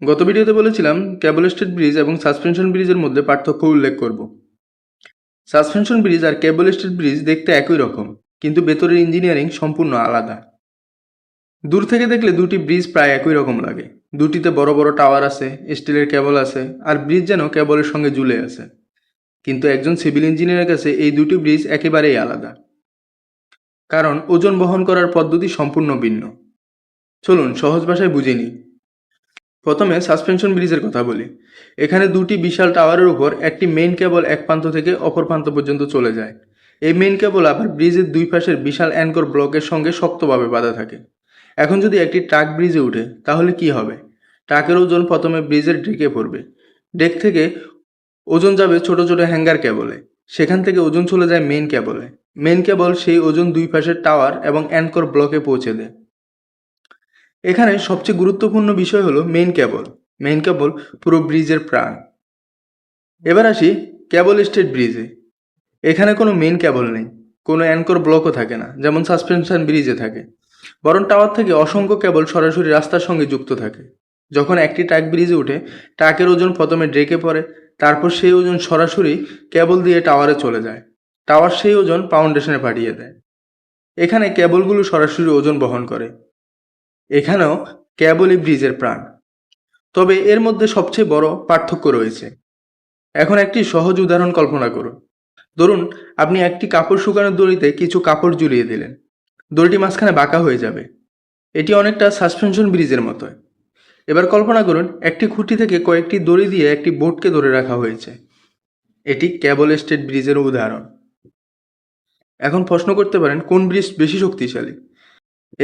গত ভিডিওতে বলেছিলাম কেবল স্টেড ব্রিজ এবং সাসপেনশন ব্রিজের মধ্যে পার্থক্য উল্লেখ করব। সাসপেনশন ব্রিজ আর কেবল স্টেড ব্রিজ দেখতে একই রকম, কিন্তু ভেতরের ইঞ্জিনিয়ারিং সম্পূর্ণ আলাদা। দূর থেকে দেখলে দুটি ব্রিজ প্রায় একই রকম লাগে। দুটিতে বড় বড় টাওয়ার আছে, স্টিলের কেবল আছে, আর ব্রিজ যেন কেবলের সঙ্গে ঝুলে আছে। কিন্তু একজন সিভিল ইঞ্জিনিয়ারের কাছে এই দুটি ব্রিজ একেবারেই আলাদা, কারণ ওজন বহন করার পদ্ধতি সম্পূর্ণ ভিন্ন। চলুন সহজ ভাষায় বুঝে নিই। প্রথমে সাসপেনশন ব্রিজের কথা বলি। এখানে দুটি বিশাল টাওয়ারের উপর একটি মেইন কেবল এক প্রান্ত থেকে অপর প্রান্ত পর্যন্ত চলে যায়। এই মেইন কেবল আবার ব্রিজের দুই পাশের বিশাল অ্যাঙ্কর ব্লকের সঙ্গে শক্তভাবে বাঁধা থাকে। এখন যদি একটি ট্রাক ব্রিজে উঠে তাহলে কি হবে? ট্রাকের ওজন প্রথমে ব্রিজের ডেকে পড়বে। ডেক থেকে ওজন যাবে ছোট ছোট হ্যাঙ্গার কেবলে। সেখান থেকে ওজন চলে যায় মেইন কেবলে। মেইন কেবল সেই ওজন দুই পাশের টাওয়ার এবং অ্যাঙ্কর ব্লকে পৌঁছে দেয়। এখানে সবচেয়ে গুরুত্বপূর্ণ বিষয় হলো মেইন কেবল। মেইন কেবল পুরো ব্রিজের প্রাণ। এবার আসি কেবল স্টেড ব্রিজে। এখানে কোনো মেইন কেবল নেই, কোনো অ্যাঙ্কর ব্লকও থাকে না যেমন সাসপেনশন ব্রিজে থাকে। বরং টাওয়ার থেকে অসংখ্য কেবল সরাসরি রাস্তার সঙ্গে যুক্ত থাকে। যখন একটি ট্রাক ব্রিজে উঠে, ট্রাকের ওজন প্রথমে ড্রেকে পড়ে, তারপর সেই ওজন সরাসরি কেবল দিয়ে টাওয়ারে চলে যায়। টাওয়ার সেই ওজন ফাউন্ডেশনে পাঠিয়ে দেয়। এখানে কেবলগুলো সরাসরি ওজন বহন করে। এখানেও কেবলই ব্রিজের প্রাণ। তবে এর মধ্যে সবচেয়ে বড় পার্থক্য রয়েছে। এখন একটি সহজ উদাহরণ কল্পনা করুন। ধরুন আপনি একটি কাপড় শুকানোর দড়িতে কিছু কাপড় ঝুলিয়ে দিলেন। দড়িটি মাঝখানে বাঁকা হয়ে যাবে। এটি অনেকটা সাসপেনশন ব্রিজের মতো। এবার কল্পনা করুন একটি খুঁটি থেকে কয়েকটি দড়ি দিয়ে একটি বোটকে ধরে রাখা হয়েছে। এটি কেবল স্টেড ব্রিজের উদাহরণ। এখন প্রশ্ন করতে পারেন কোন ব্রিজ বেশি শক্তিশালী?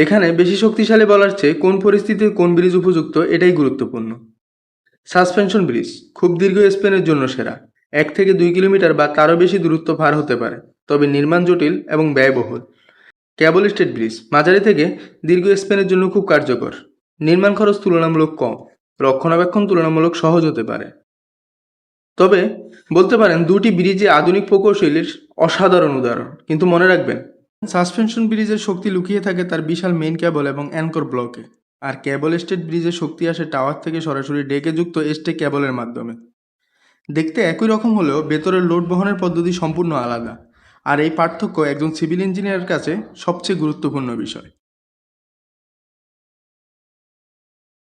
এখানে বেশি শক্তিশালী বলার চেয়ে কোন পরিস্থিতির কোন ব্রিজ উপযুক্ত এটাই গুরুত্বপূর্ণ। সাসপেনশন ব্রিজ খুব দীর্ঘ স্প্যানের জন্য সেরা। 1 থেকে 2 কিলোমিটার বা তারও বেশি দূরত্ব পার হতে পারে, তবে নির্মাণ জটিল এবং ব্যয়বহুল। কেবল স্টেড ব্রিজ মাঝারি থেকে দীর্ঘ স্প্যানের জন্য খুব কার্যকর। নির্মাণ খরচ তুলনামূলক কম, রক্ষণাবেক্ষণ তুলনামূলক সহজ হতে পারে। তবে বলতে পারেন দুটি ব্রিজে আধুনিক প্রকৌশলীর অসাধারণ উদাহরণ। কিন্তু মনে রাখবেন, সাসপেনশন ব্রিজের শক্তি লুকিয়ে থাকে তার বিশাল মেইন কেবল এবং অ্যাঙ্কর ব্লকে, আর কেবল স্টেড ব্রিজের শক্তি আসে টাওয়ার থেকে সরাসরি ডেকে যুক্ত স্টে কেবলের মাধ্যমে। দেখতে একই রকম হলেও ভেতরের লোড বহনের পদ্ধতি সম্পূর্ণ আলাদা, আর এই পার্থক্য একজন সিভিল ইঞ্জিনিয়ারের কাছে সবচেয়ে গুরুত্বপূর্ণ বিষয়।